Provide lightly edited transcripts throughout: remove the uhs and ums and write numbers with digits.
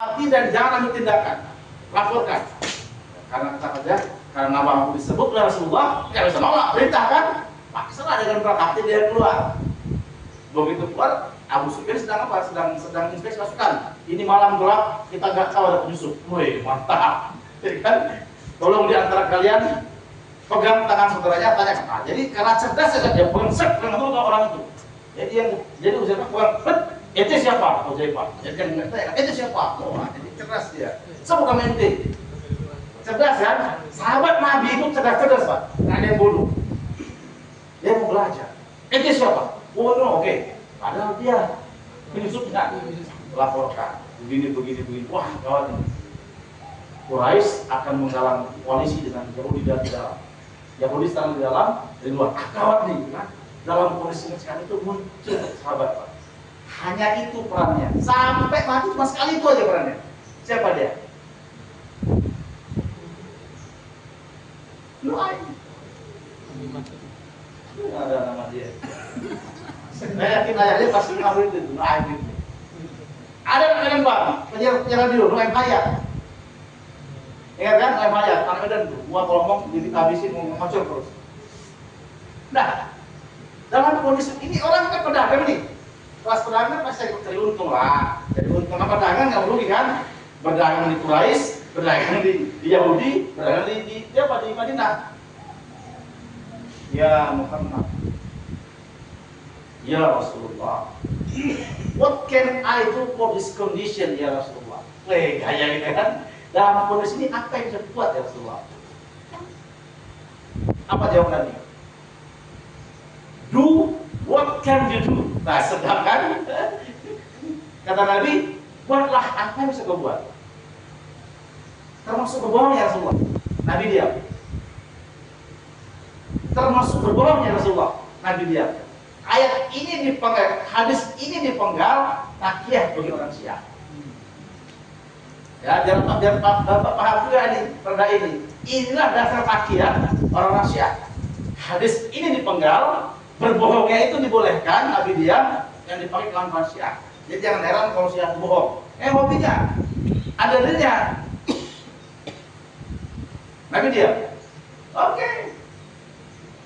hati dan jangan ambil tindakan, laporkan. Karena kata aja, karena nama aku disebut oleh Rasulullah, nggak bisa nolak perintah kan? Paksalah dengan berat hati dia keluar. Begitu keluar, Abu Sufyan sedang apa? Sedang inspeksi pasukan. Ini malam gelap, kita nggak tahu ada penyusup. Woi, mantap, ya kan? Tolong di antara kalian pegang tangan saudaranya, tanya. Nah, jadi karena cerdas saja dia brengsek dengan orang itu. Jadi Uzaifah pegang, itu siapa? Uzaifah. Jadi kan nggak tanya, itu siapa? Oh, jadi cerdas dia. Semoga mente. Cerdas kan? Sahabat Nabi itu cerdas Pak. Nggak ada yang bodoh. Dia mau belajar. Itu siapa? Oh no, oke. Padahal dia penyusupnya laporkan. Begini. Wah, gawat ini. Quraisy akan menggalang koalisi dengan Yahudi dari dalam. Yahudi sekarang di dalam, dari luar. Gawat nih, kan? Dalam kondisi sekarang itu muncul sahabat Pak. Hanya itu perannya. Sampai mati cuma sekali itu aja perannya. Siapa dia? Nuaim. Ada nama dia. Saya yakin ayahnya pasti ngawin itu Nuaim itu. Ada yang Bang, penyiar radio Nuaim Hayat. Ingat kan Nuaim Hayat, anak Medan tuh. Gua kalau ngomong jadi habisin ngomong macam terus. Nah, dalam kondisi ini orang kan pedagang nih. Kelas pedagang pasti cari untung lah. Jadi untung apa pedagang nggak rugi kan? Berdagang di Quraisy, berdagang di Yahudi, berdagang di Madinah. Ya Muhammad, ya Rasulullah, what can I do for this condition ya Rasulullah? Gaya gitu kan? Dalam kondisi ini apa yang bisa buat ya Rasulullah? Apa jawab Nabi? Do what can you do? Nah, sedangkan kata Nabi, buatlah apa yang bisa kau buat. Termasuk berbohong ya Rasulullah. Nabi diam. Termasuk berbohong ya Rasulullah. Nabi diam. Ayat ini dipenggal, hadis ini dipenggal takiyah bagi orang Syiah. Ya, biar Bapak paham juga ini, perda ini. Inilah dasar takiyah orang Syiah. Hadis ini dipenggal, berbohongnya itu dibolehkan, Nabi diam, yang dipakai kalangan Syiah. Jadi jangan heran kalau Syiah bohong. Hobinya ada dalilnya. Nabi diam. Oke.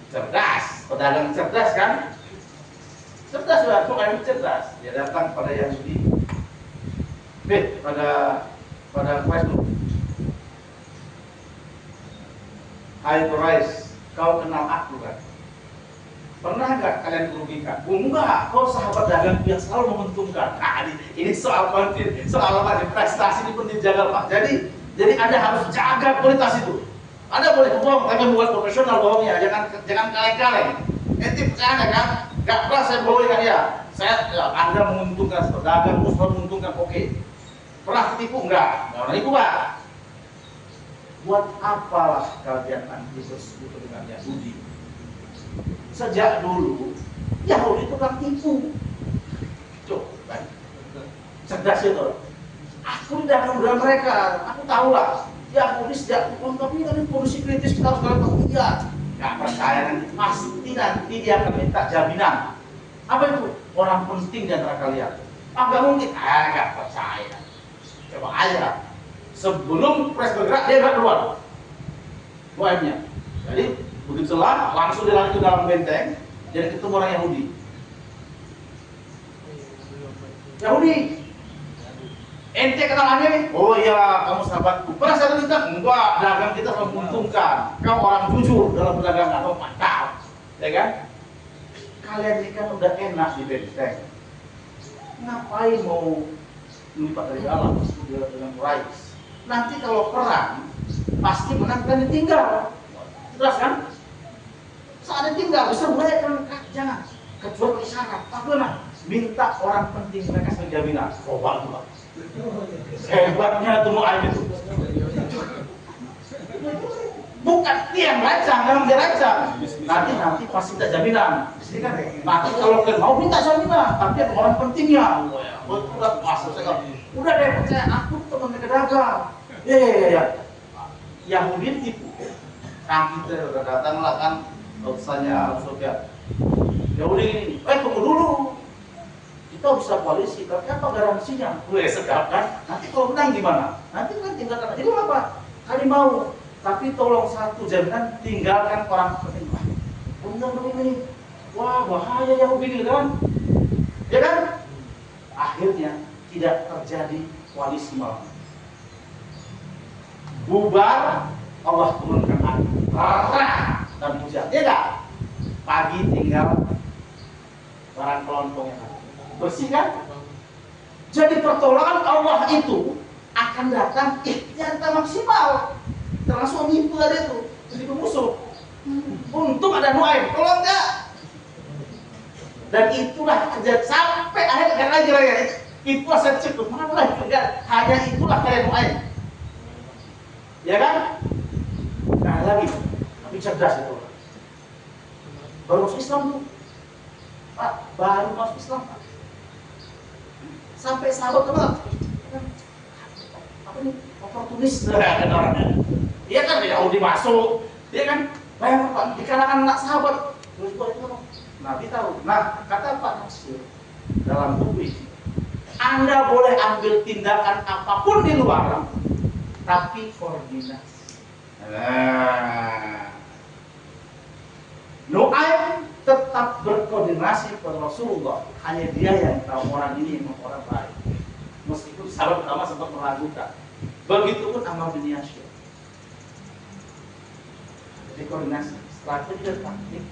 Cerdas, pedagang cerdas kan? Cerdas lah, bukan cerdas. Dia datang pada Yahudi. Pada Quraisy. Hai Quraisy, kau kenal aku kan? Pernah nggak kalian merugikan? Enggak, kau sahabat dagang yang selalu menguntungkan. Nah, ini soal konten, soal apa? Prestasi ini pun dijaga Pak. Jadi Anda harus jaga kualitas itu. Anda boleh bohong, tapi buat profesional bohongnya, jangan kaleng-kaleng. Ente percaya kan? Gak pernah saya bohongi kan ya? Anda menguntungkan, dagang selalu menguntungkan, oke. Pernah tipu enggak? Nggak pernah tipu Pak. Buat apalah kalian nanti bersekutu dengan Yahudi? Sejak dulu Yahudi itu kan tipu. Coba, cerdas itu. Aku tidak akan berani mereka. Aku tahu lah. Yahudi sejak tapi ini kondisi kritis kita harus tahu. Iya. Gak percaya nanti dia akan minta jaminan. Apa itu? Orang penting di antara kalian. Gak mungkin. Gak percaya. Coba aja. Sebelum pres bergerak dia gak keluar. Buahnya. Jadi begitu lah, langsung dia lari ke dalam benteng. Jadi ketemu orang Yahudi. Ente kenal aneh? Oh iya, kamu sahabatku. Pernah saya cerita? Enggak, dagang kita selalu menguntungkan. Kau orang jujur dalam perdagangan. Oh mantap, ya kan? Kalian ini kan udah enak di benteng. Ngapain mau lupa dari dalam dengan Quraisy? Nanti kalau perang, pasti menang dan ditinggal. Jelas kan? Saat ditinggal, bisa mulai kan? Jangan. Kecuali syarat. Bagaimana? Minta orang penting mereka sebagai jaminan. Oh bagus Pak. Hebatnya tuh Nuaim itu. Bukan dia yang rancang, memang dia rancang. Nanti pasti tak jaminan. Nanti kalau kalian mau minta jaminan, tapi ada orang pentingnya. Udah masuk saya. Udah deh percaya aku teman mereka dagang. Ya. Yahudi tipu. Nah kita udah datang lah kan, urusannya Abu Sufyan. Yahudi ini, tunggu dulu. Kita Kau bisa koalisi, tapi apa garansinya? Gue sedap kan? Nanti kalau menang gimana? Nanti kan tinggalkan. Jadi apa? Kami mau, tapi tolong satu jaminan, tinggalkan orang penting. Enggak begini. Wah, bahaya ya begini kan? Ya kan? Akhirnya tidak terjadi koalisi malam. Bubar, Allah turunkan angin dan hujan. Ya enggak? Pagi tinggal barang kelontongnya. Bersih kan? Jadi pertolongan Allah itu akan datang ikhtiar kita maksimal. Termasuk nipu tadi itu, jadi pemusuh. Untung ada Nuaim, kalau enggak. Dan itulah kerja sampai akhir lagi ya. Itulah saya cukup mana lagi enggak. Hanya itulah kalian Nuaim. Ya kan? Nah lagi, tapi cerdas itu. Baru masuk Islam tuh. Pak, baru masuk Islam Pak. Sampai sahabat kenal. Apa nih? Oportunis kan orangnya. Dia kan Yahudi masuk. Dia kan bayangkan Pak, di kalangan anak sahabat. Terus itu Nabi tahu. Nah, kata Pak Nasir dalam buku ini, Anda boleh ambil tindakan apapun di luar, tapi koordinasi. Nuaim tetap berkoordinasi pada Rasulullah. Hanya dia yang tahu orang ini memang orang baik. Meskipun sahabat pertama sempat meragukan. Begitupun Ammar bin Yasir. Jadi koordinasi, strategi dan taktik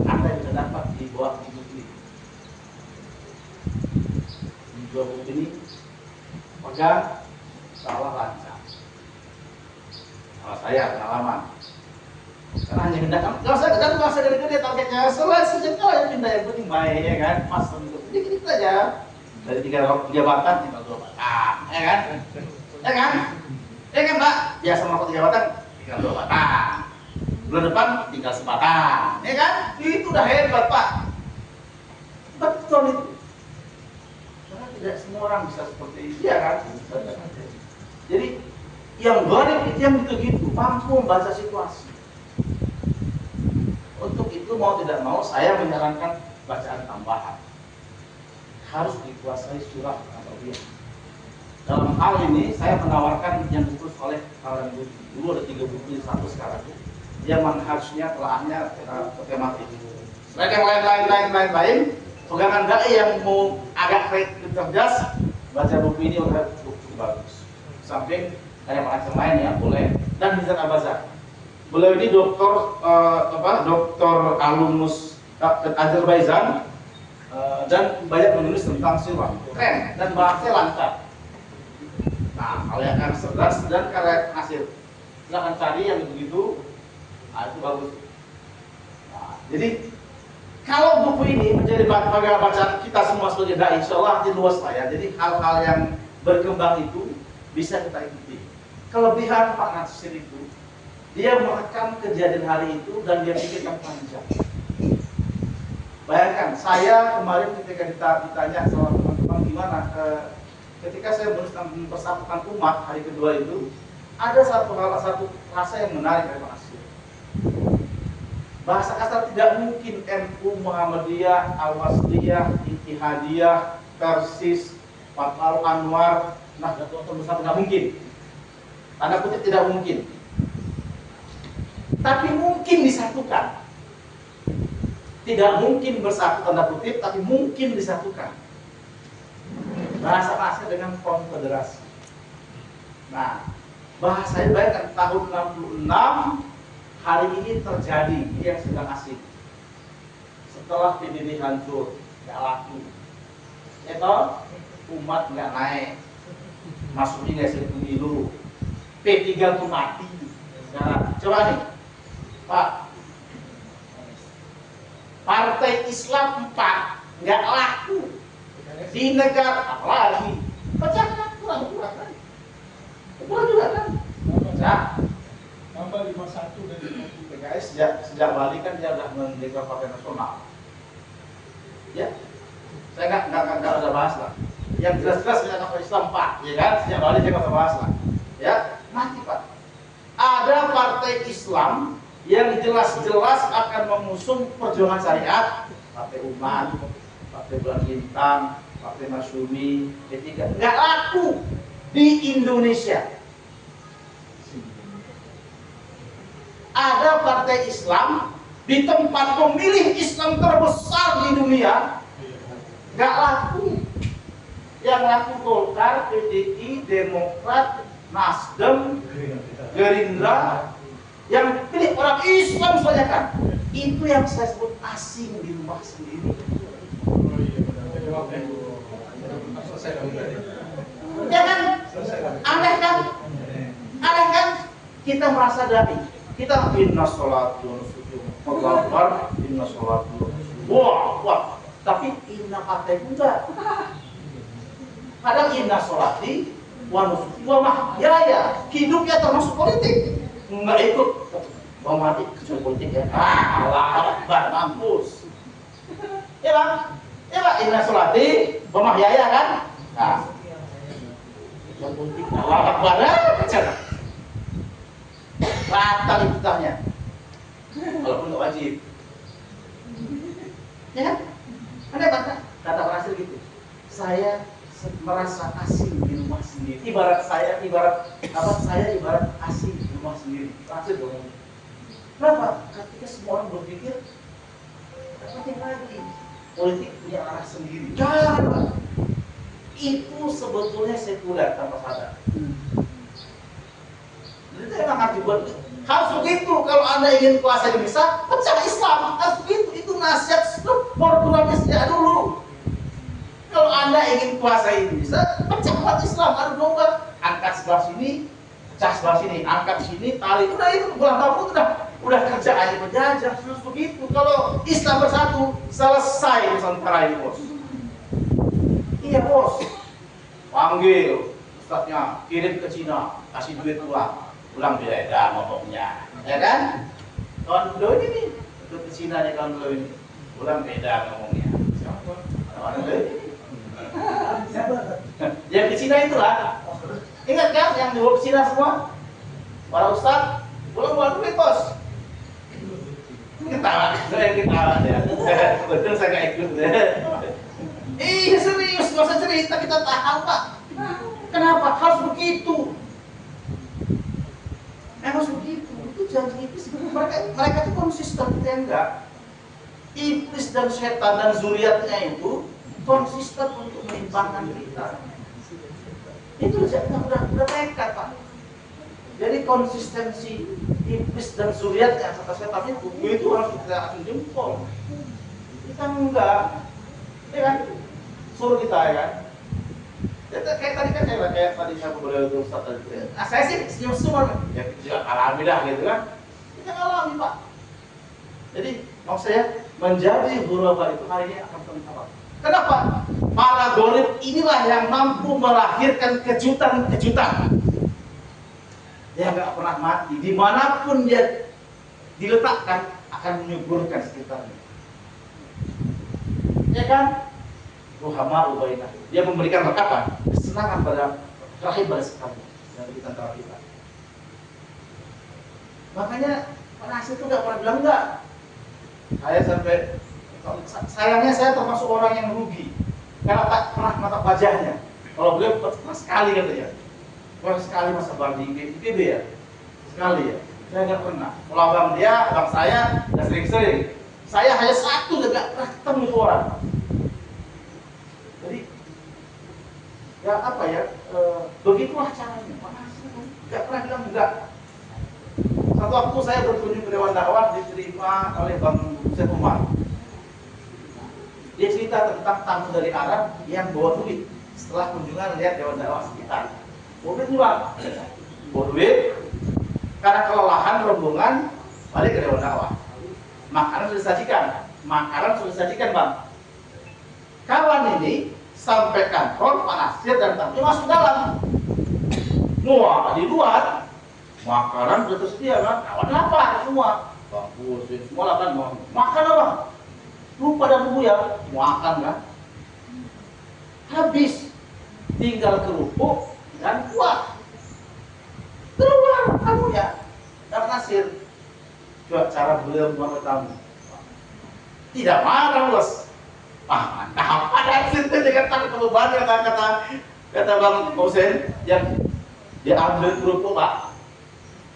Anda bisa dapat di bawah buku ini. Di bawah buku ini, pegang, salah lancar. Kalau saya pengalaman. Karena hanya pindah, nggak usah dari gede targetnya, selesai saja yang pindah yang penting baik ya kan, mas untuk dikit aja dari 3 batang tinggal 2 batang, ya kan, ya kan Pak, biasa merokok 3 batang tinggal 2 batang, bulan depan tinggal sebatang, ya kan, itu udah hebat Pak, betul itu, karena tidak semua orang bisa seperti itu, ya kan, jadi yang gharib itu yang gitu-gitu, mampu membaca situasi. Untuk itu mau tidak mau saya menyarankan bacaan tambahan harus dikuasai surah An-Nabaiyah. Dalam hal ini saya menawarkan yang ditulis oleh Kalian Budi. Dulu ada 3 buku di satu sekarang. Dia manhajnya telaahnya tematik. Selain yang lain, pegangan dai yang mau agak cerdas baca buku ini udah buku bagus. Samping ada macam lain ya boleh dan Mizan Abazar. Beliau ini doktor alumnus Azerbaijan dan banyak menulis tentang sirah, keren dan bahasanya lancar. Nah, kalau yang akan cerdas dan karya hasil, silakan cari yang begitu, itu bagus. Nah, jadi kalau buku ini menjadi bacaan kita semua sebagai dai, insya Allah nanti luas lah ya. Jadi hal-hal yang berkembang itu bisa kita ikuti. Kelebihan Pak Nasir itu, dia merekam kejadian hari itu dan dia pikirkan panjang. Bayangkan, saya kemarin ketika ditanya sama teman-teman gimana, ketika saya mempersatukan umat hari kedua itu, ada satu rasa yang menarik dari Pak Nasir. Bahasa kasar tidak mungkin NU, Muhammadiyah, Al-Wasliyah, Ittihadiyah, Persis, Fatwa Anwar, Nahdlatul Ulama tidak mungkin. Tanda kutip tidak mungkin. Tapi mungkin disatukan. Tidak mungkin bersatu tanda kutip, tapi mungkin disatukan. Bahasa dengan konfederasi. Nah, bahasanya bayangkan tahun 66 hari ini terjadi, ini yang sedang asik. Setelah PBB hancur, nggak laku. Itu umat nggak naik, masuknya nggak sering pemilu. P3 tuh mati. Nah, coba nih. Pak, partai Islam 4 nggak laku di negara apalagi pecah kan kurang kan juga kan tambah 51 dari PKS sejak Bali kan dia sudah mendeklarasikan partai nasional ya saya nggak ada bahas lah yang jelas-jelas kita partai Islam 4 ya kan sejak Bali dia nggak usah bahas lah ya mati Pak ada partai Islam yang jelas-jelas akan mengusung perjuangan syariat, partai umat, partai bulan bintang, Partai Masyumi, P3, nggak laku di Indonesia. Ada partai Islam di tempat pemilih Islam terbesar di dunia, nggak laku. Yang laku Golkar, PDI, Demokrat, Nasdem, Gerindra, yang pilih orang Islam saja kan. Itu yang saya sebut asing di rumah sendiri. Ya kan? Aneh kan? Aneh kan? Kita merasa dai. Kita inna sholatu wa nusuki Allahu akbar, inna sholatu. Wah. Tapi inna partai juga. Padahal inna sholati wa nusuki wa mahyaya. Hidupnya termasuk politik. Enggak ikut. Mau mati kecuali politik ya. Allah akbar, mampus. Ya Bang? Ya Pak, inna sholati wa mahyaya kan? Nah. Kecuali politik. Allah akbar. Kecuali batal ibadahnya, walaupun nggak wajib, ya kan? Ada kata berhasil gitu. Saya merasa asing di rumah sendiri. Ibarat saya ibarat asing di rumah sendiri. Berhasil dong. Kenapa? Ketika semua orang berpikir, penting lagi politik punya arah sendiri. Jangan, Pak. Itu sebetulnya sekuler tanpa sadar. Itu emang harus dibuat. Harus begitu. Kalau Anda ingin kuasa Indonesia, pecah Islam. Harus begitu. Itu nasihat formulanya sejak dulu. Kalau Anda ingin kuasa Indonesia, pecah umat Islam. Ada domba, angkat sebelah sini, pecah sebelah sini, angkat sini, tali. Udah itu bulan tahun udah kerjaannya penjajah. Harus begitu. Kalau Islam bersatu, selesai Nusantara ini, bos. Iya, bos. Panggil ustadznya, kirim ke Cina, kasih duit pulang beda ngomongnya, ya kan? Kawan beliau ini nih, ikut ke Cina nih kawan beliau ini, pulang beda ngomongnya. Siapa? Kawan beliau ini. Siapa? Yang ke Cina itulah. Ingat kan yang dibawa ke Cina semua? Para ustadz, pulang duit bos. Ketawa, saya ketawa ya. Betul saya nggak ikut deh. Iya serius, masa cerita kita tahu Pak. Kenapa harus begitu? Harus begitu. Itu janji iblis. Mereka itu konsisten, kita enggak. Iblis dan setan dan zuriatnya itu konsisten untuk menyimpangkan kita. Itu udah nekat Pak. Jadi konsistensi iblis dan zuriatnya serta setan itu harus kita acung jempol. Kita enggak, ya kan? Suruh kita ya kan? Kayak tadi kan kayak tadi saya ngobrol dengan Ustaz tadi. Saya sih senyum-senyum, ya kita alami dah gitu kan. Kita alami Pak. Jadi maksud saya menjadi ghuraba itu hari ini akan terlihat. Kenapa? Para gharib inilah yang mampu melahirkan kejutan-kejutan. Dia nggak pernah mati, dimanapun dia diletakkan akan menyuburkan sekitarnya. Ya kan? Ruhama ubainah. Dia memberikan apa? Kesenangan pada rahim pada sekitarnya yang di antara kita. Makanya penasihat itu nggak pernah bilang enggak. Saya sampai sayangnya saya termasuk orang yang rugi karena tak pernah mata wajahnya. Kalau beliau pernah sekali katanya, pernah sekali masa bang di IPB ya, sekali ya. Saya nggak pernah. Kalau abang dia, abang saya, dan sering-sering. Saya hanya satu, nggak pernah ketemu itu orang. Jadi ya apa ya, begitulah caranya. Nggak pernah bilang enggak. Satu waktu saya berkunjung ke Dewan Dakwah diterima oleh Bang Syed Umar. Dia cerita tentang tamu dari Arab yang bawa duit setelah kunjungan lihat Dewan Dakwah sekitar. Bawa duit Bang, bawa duit karena kelelahan rombongan balik ke Dewan Dakwah. Makanan sudah disajikan, Bang. Kawan ini sampai kantor Pak Nasir dan tamunya masuk dalam. Wah, di luar makanan sudah tersedia kan, kawan lapar semua. Bagus, semua lapar makan apa? Lupa dan lupa ya, makan kan? Habis, tinggal kerupuk dan kuah. Keluar tamunya, dan Nasir. Coba cara beliau membuat tamu. Tidak marah bos. Ah, mantap apa Nasir itu dengan takut perubahan kata Bang Hussein yang dia ambil kerupuk Pak,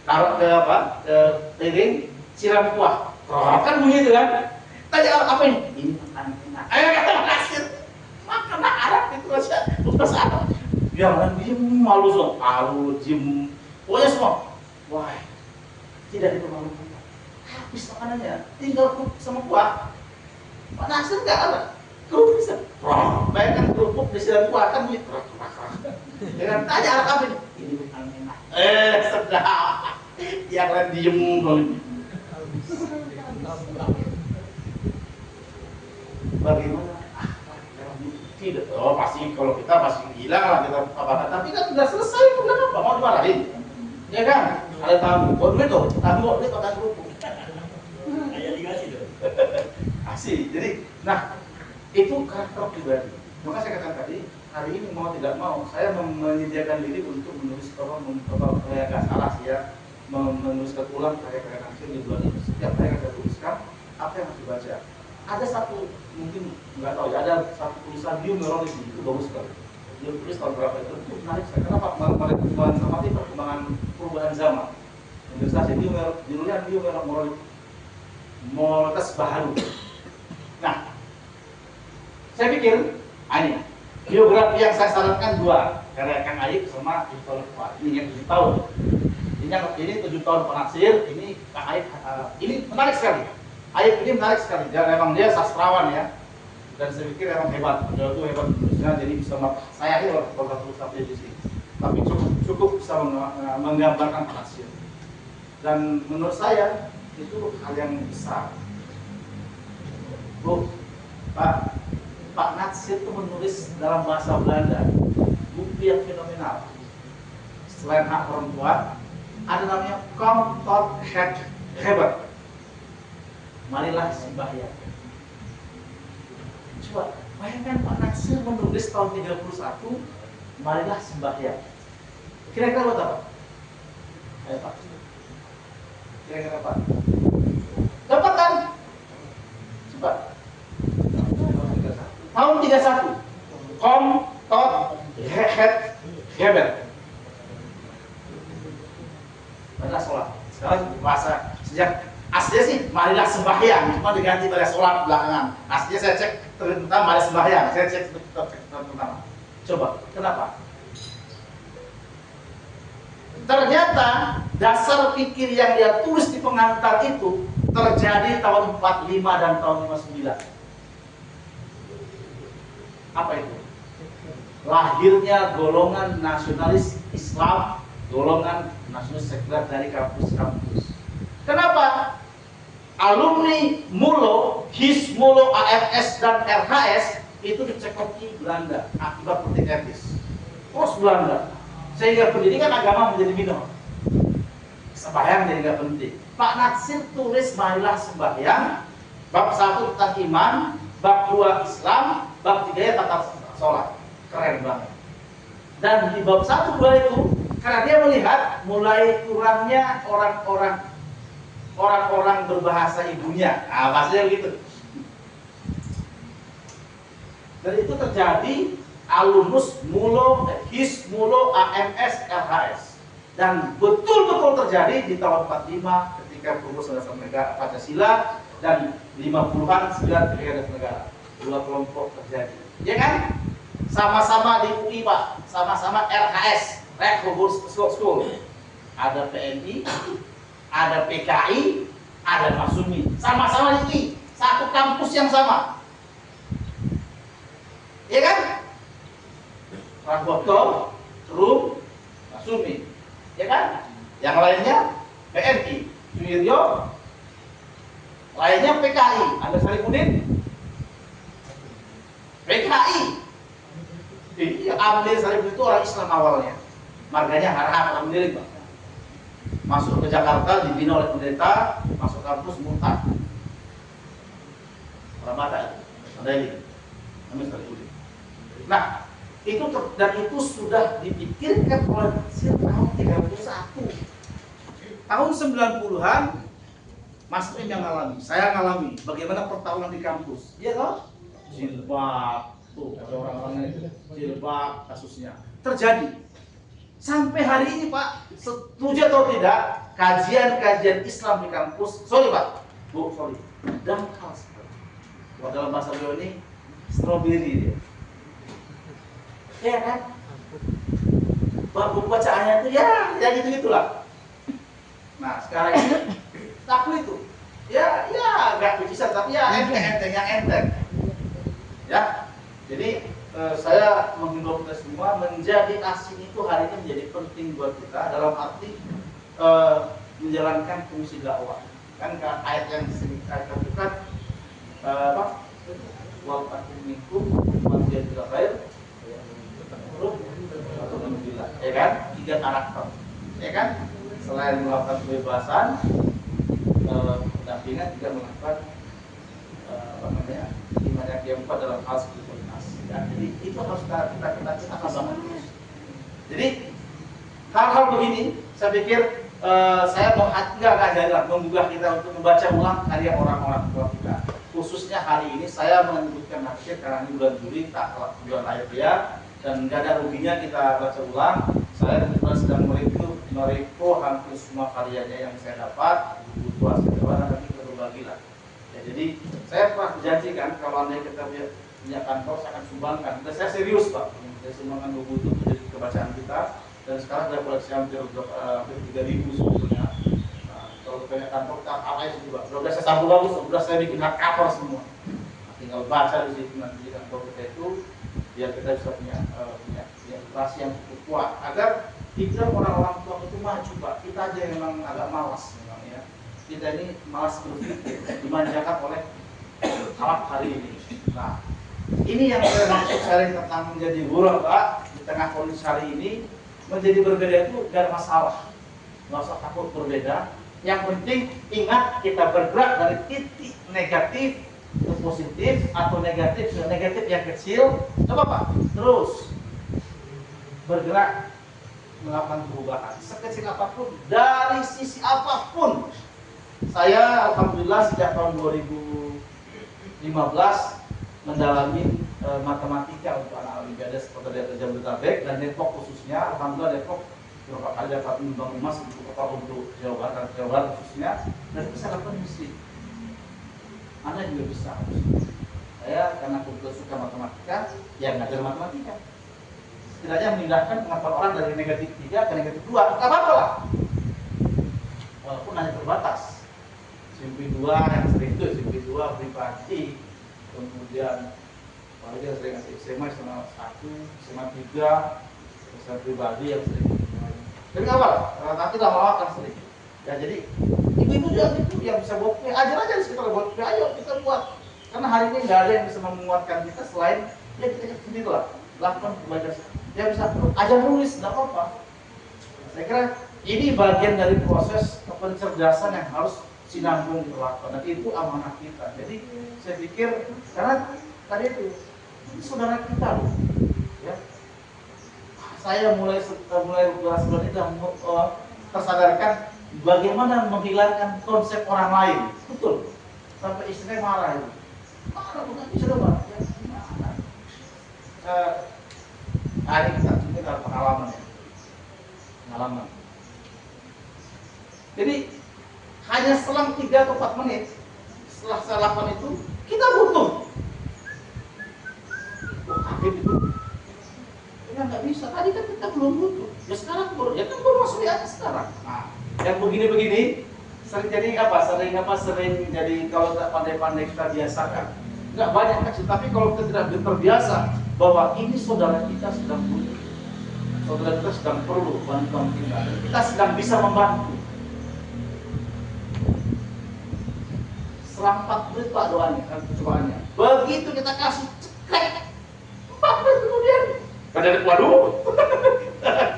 taruh ke apa ke piring, siram kuah, kan bunyi itu kan. Tanya apa ini? Ini makanan enak. Ayo kata Nasir, makanan Arab itu aja, terus Arab. Jangan diem, malu semua, malu diem, pokoknya semua. Wah, tidak dipermalukan. Habis makanannya, tinggal kerupuk sama kuah. Pak Nasir nggak ada. Kerupuk bisa, bayangkan kerupuk disiram kuah kan bunyi. Dengan tanya anak apa ini? Ini bukan enak. Sedap. Yang lain diem kalau bagaimana? Tidak. Oh pasti kalau kita pasti hilang lah kita apa? Tapi kan sudah selesai, udah apa? Mau dimarahin? Ya kan? Ada tamu, duit tuh, tamu duit pakai kerupuk. Kayak dikasih tuh. Asih. Jadi, nah itu karakter pribadi. Maka saya katakan tadi, hari ini mau tidak mau, saya menyediakan diri untuk menulis karya agak salah sih ya, menuliskan ulang karya-karya Nasir di bulan ini. Setiap hari saya tuliskan apa yang harus dibaca. Ada satu, mungkin nggak tahu ya, ada satu tulisan Biomeroli itu bagus sekali. Dia tulis tahun berapa itu menarik sekali. Kenapa? Mengamati perkembangan perubahan zaman. Investasi judulnya Biomeroli Moralitas Baharu. Nah, saya pikir ini biografi yang saya sarankan dua, karya Kang Ayib sama Ibnu Fuad. Ini yang 7 tahun. Ini 7 tahun Pak Nasir, ini Kang Ayib. Ini menarik sekali. Ayib ini menarik sekali. Dan memang dia sastrawan ya. Dan saya pikir memang hebat. Beliau itu hebat menulisnya, jadi bisa saya ini kalau tulis di sini. Tapi cukup bisa menggambarkan Pak Nasir. Dan menurut saya itu hal yang besar. Bu, Pak Nasir itu menulis dalam bahasa Belanda buku yang fenomenal. Selain hak perempuan, ada namanya Kom tot het Hebert. Marilah sembahyang. Coba bayangkan Pak Nasir menulis tahun 31, marilah sembahyang. Kira-kira buat apa? Ayo Pak. Kira-kira apa? Dapat kan? Coba. Tahun 31. Kom tot het Hebert. Marilah sholat. Sekarang bahasa sejak aslinya sih marilah sembahyang, cuma diganti pada sholat belakangan. Aslinya saya cek tentang marilah sembahyang, saya cek pertama. Coba, kenapa? Ternyata dasar pikir yang dia tulis di pengantar itu terjadi tahun 45 dan tahun 59. Apa itu? Lahirnya golongan nasionalis Islam, golongan nasionalis sekuler dari kampus-kampus. Kenapa? Alumni Mulo, HIS, Mulo, AFS, dan RHS itu dicekoki Belanda akibat politik etis. Terus Belanda, sehingga pendidikan agama menjadi minor. Sembahyang jadi nggak penting. Pak Nasir tulis marilah sembahyang, bab 1 tentang iman, bab 2 Islam, bab 3 tentang sholat. Keren banget. Dan di bab 1, 2 itu, karena dia melihat mulai kurangnya orang-orang berbahasa ibunya. Nah, bahasanya begitu. Dan itu terjadi alumnus Mulo, HIS, Mulo, AMS, LHS. Dan betul-betul terjadi di tahun 45 ketika perumusan dasar negara Pancasila dan 50-an 9 ketika dasar negara. Dua kelompok terjadi. Ya kan? Sama-sama di UI Pak, sama-sama RHS, Rehoboth School. Ada PNI, ada PKI, ada Masumi. Sama-sama di UI, satu kampus yang sama. Ya kan? Rahoboth, Rum, Masumi. Ya kan? Yang lainnya PNI, Suwiryo, lainnya PKI, ada Sarifudin, PKI. Iya, Amir Sarifudin itu orang Islam awalnya, marganya Harhab Alhamdulillah. Masuk ke Jakarta, dibina oleh pendeta, masuk kampus Murtad. Orang Batak, ada ini, Amir Sarifudin. Nah, itu sudah dipikirkan oleh tahun 31. Tahun 90-an Mas Prim yang ngalami, saya ngalami bagaimana pertarungan di kampus. Iya toh? Jilbab, Tuh, ada orang-orang itu jilbab kasusnya terjadi. Sampai hari ini Pak, setuju atau tidak, kajian-kajian Islam di kampus, sorry Pak, Bu, sorry, dangkal sekali. Kalau dalam bahasa beliau ini, strawberry dia. Ya kan? Bapak baca ayat itu ya gitu-gitulah. Nah, sekarang ini takut itu. Ya, agak picisan, tapi ya enteng yang enteng. Ya, jadi saya menghimbau kita semua menjadi asing itu hari ini menjadi penting buat kita dalam arti menjalankan fungsi dakwah. Kan ayat yang sering kita bukan apa? Wal takum manusia tidak baik, atau menggila, ya kan? 3 karakter, ya kan? Selain melakukan kebebasan, pendampingan juga melakukan iman yang keempat dalam hal spiritualitas. Ya, jadi itu harus kita kasih. Jadi hal-hal begini, saya pikir saya mau menggugah kita untuk membaca ulang karya orang-orang tua kita. Khususnya hari ini saya menyebutkan hadis karena ini bulan Juli, bulan akhir ya, dan nggak ada ruginya kita baca ulang. Saya sedang mereview hampir semua karyanya yang saya dapat, buku hasil jabatan, nanti kita berbagi lah. Ya, jadi saya pernah janjikan kalau anda kita punya kantor saya akan sumbangkan. Dan saya serius Pak, saya sumbangkan buku itu menjadi kebacaan kita. Dan sekarang ada koleksi hampir 3.000 sebetulnya. Nah, kalau punya kantor kita apa itu juga. Sudah saya sambung bagus, sudah saya bikin hardcover semua. Nah, tinggal baca di situ nanti di kantor kita itu, biar kita bisa punya literasi yang cukup kuat agar pikiran orang-orang tua itu maju Pak. Kita aja yang memang agak malas memang ya. Kita ini malas berpikir, dimanjakan oleh alat hari ini. Nah, ini yang saya maksud sharing tentang menjadi guru Pak. Di tengah kondisi hari ini menjadi berbeda itu gak ada masalah, nggak usah takut berbeda. Yang penting ingat kita bergerak dari titik negatif ke positif atau negatif yang kecil, nggak apa-apa. Terus bergerak melakukan perubahan sekecil apapun dari sisi apapun. Saya alhamdulillah sejak tahun 2015 mendalami matematika untuk anak olimpiade seperti dari Jabodetabek dan Depok khususnya. Alhamdulillah Depok beberapa kali dapat menyumbang emas untuk Jawa Barat khususnya, dan itu saya lakukan di sini. Anda juga bisa. Saya karena kebetulan suka matematika, ya ngajar matematika. Setidaknya memindahkan pengetahuan orang dari negatif 3 ke negatif 2, nggak apa-apa lah. Walaupun hanya terbatas. SMP 2 yang sering itu, SMP 2 pribadi, kemudian apalagi yang sering ngasih SMA SMA 1, SMA 3, SMA pribadi yang sering. Jadi nggak apa, nanti lama-lama akan sering. Ya jadi ibu-ibu juga itu yang bisa buat kue, ajar aja di sekitar buat kue, ayo kita buat. Karena hari ini nggak ada yang bisa menguatkan kita selain ya kita sendiri lah, lakukan belajar. Dia bisa ajar nulis, nggak apa-apa. Saya kira ini bagian dari proses pencerdasan yang harus sinambung dilakukan. Dan itu amanah kita. Jadi saya pikir karena tadi itu ini saudara kita loh, ya. Saya mulai belas bulan itu tersadarkan bagaimana menghilangkan konsep orang lain, betul. Sampai istrinya marah itu. Marah bukan bisa dong, ya gimana? Hari kita mungkin ada pengalaman ya, pengalaman. Jadi hanya selang 3 atau 4 menit setelah saya lakukan itu, kita butuh. Oh, kaget itu. Ya nggak bisa. Tadi kan kita belum butuh. Ya sekarang baru. Ya kan baru masuk aja sekarang. Nah, yang begini-begini sering jadi apa? Sering jadi kalau tidak pandai-pandai kita biasakan. Nggak banyak kecil, tapi kalau kita tidak terbiasa bahwa ini saudara kita sedang butuh, saudara kita sedang perlu bantuan kita, dan kita sedang bisa membantu. Selang 4 menit Pak doanya. Begitu kita kasih cekrek, 4 menit kemudian pada waduh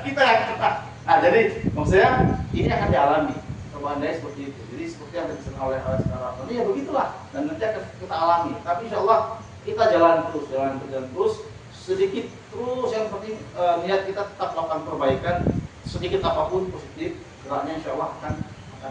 kita yang kena. Nah jadi maksudnya ini akan dialami perbandingan seperti itu. Jadi seperti yang disampaikan oleh sekarang ini ya begitulah, dan nanti akan kita alami. Tapi insya Allah kita jalan terus sedikit terus. Yang penting niat kita tetap melakukan perbaikan sedikit apapun positif, geraknya insya Allah akan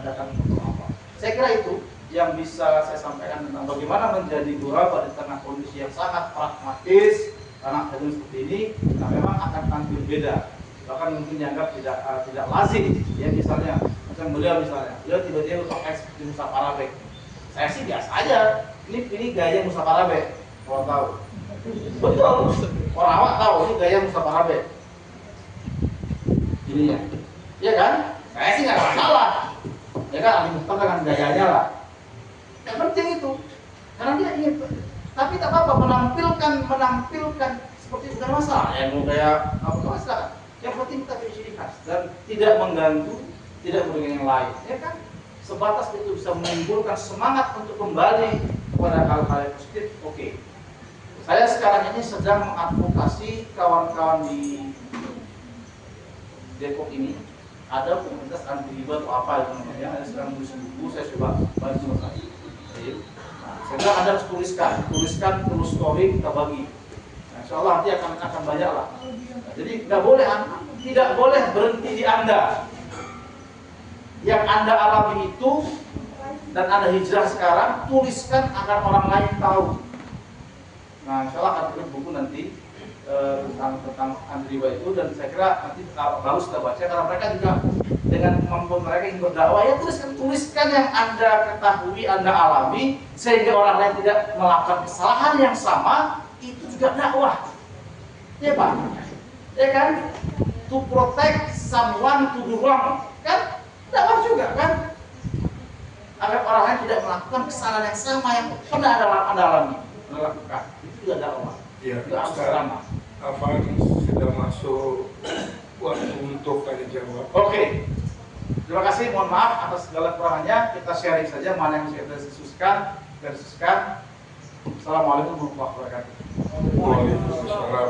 datang apa. Saya kira itu yang bisa saya sampaikan tentang bagaimana menjadi ghuraba di tengah kondisi yang sangat pragmatis, anak kandung seperti ini, nah memang akan tampil beda, bahkan mungkin dianggap tidak lazim. Ya misalnya, macam beliau tiba-tiba pakai seperti Musa Parabe. Saya sih biasa aja. Ini gaya Musa Parabe, orang tahu. Betul, orang awak tahu ini gaya Musa Parabe. Ini ya, iya kan? Saya sih nggak ada masalah. Ya kan, Ali Mukhtar dengan gayanya lah. Yang penting itu, karena dia ingin. Tapi tak apa-apa menampilkan seperti itu bukan masalah. Yang mau kayak apa masalah. Yang penting kita punya ciri khas dan tidak mengganggu, tidak merugikan yang lain. Ya kan? Sebatas itu bisa menimbulkan semangat untuk kembali kepada hal-hal yang positif. Oke. Saya sekarang ini sedang mengadvokasi kawan-kawan di Depok ini. Ada komunitas anti riba atau apa itu namanya. Ada sedang menulis buku, saya coba bantu lagi. Saya bilang Anda harus tuliskan terus story kita bagi. Nah, insya Allah nanti akan banyak lah. Nah, jadi tidak boleh berhenti di Anda. Yang Anda alami itu dan Anda hijrah sekarang, tuliskan agar orang lain tahu. Nah, insya Allah akan tulis buku nanti tentang anti riba itu, dan saya kira nanti bagus kita baca karena mereka juga dengan kemampuan mereka ingin berdakwah, ya tuliskan yang Anda ketahui, Anda alami, sehingga orang lain tidak melakukan kesalahan yang sama. Itu juga dakwah, ya Pak, ya kan? To protect someone to do wrong, kan? Dakwah juga kan? Agar orang lain tidak melakukan kesalahan yang sama yang pernah Anda alami, lakukan. Itu juga dakwah. Ya, itu harus sama. Afan sudah masuk waktu untuk tanya jawab. Oke. Terima kasih, mohon maaf atas segala kekurangannya. Kita sharing saja mana yang bisa kita diskusikan. Assalamualaikum warahmatullahi wabarakatuh. Waalaikumsalam.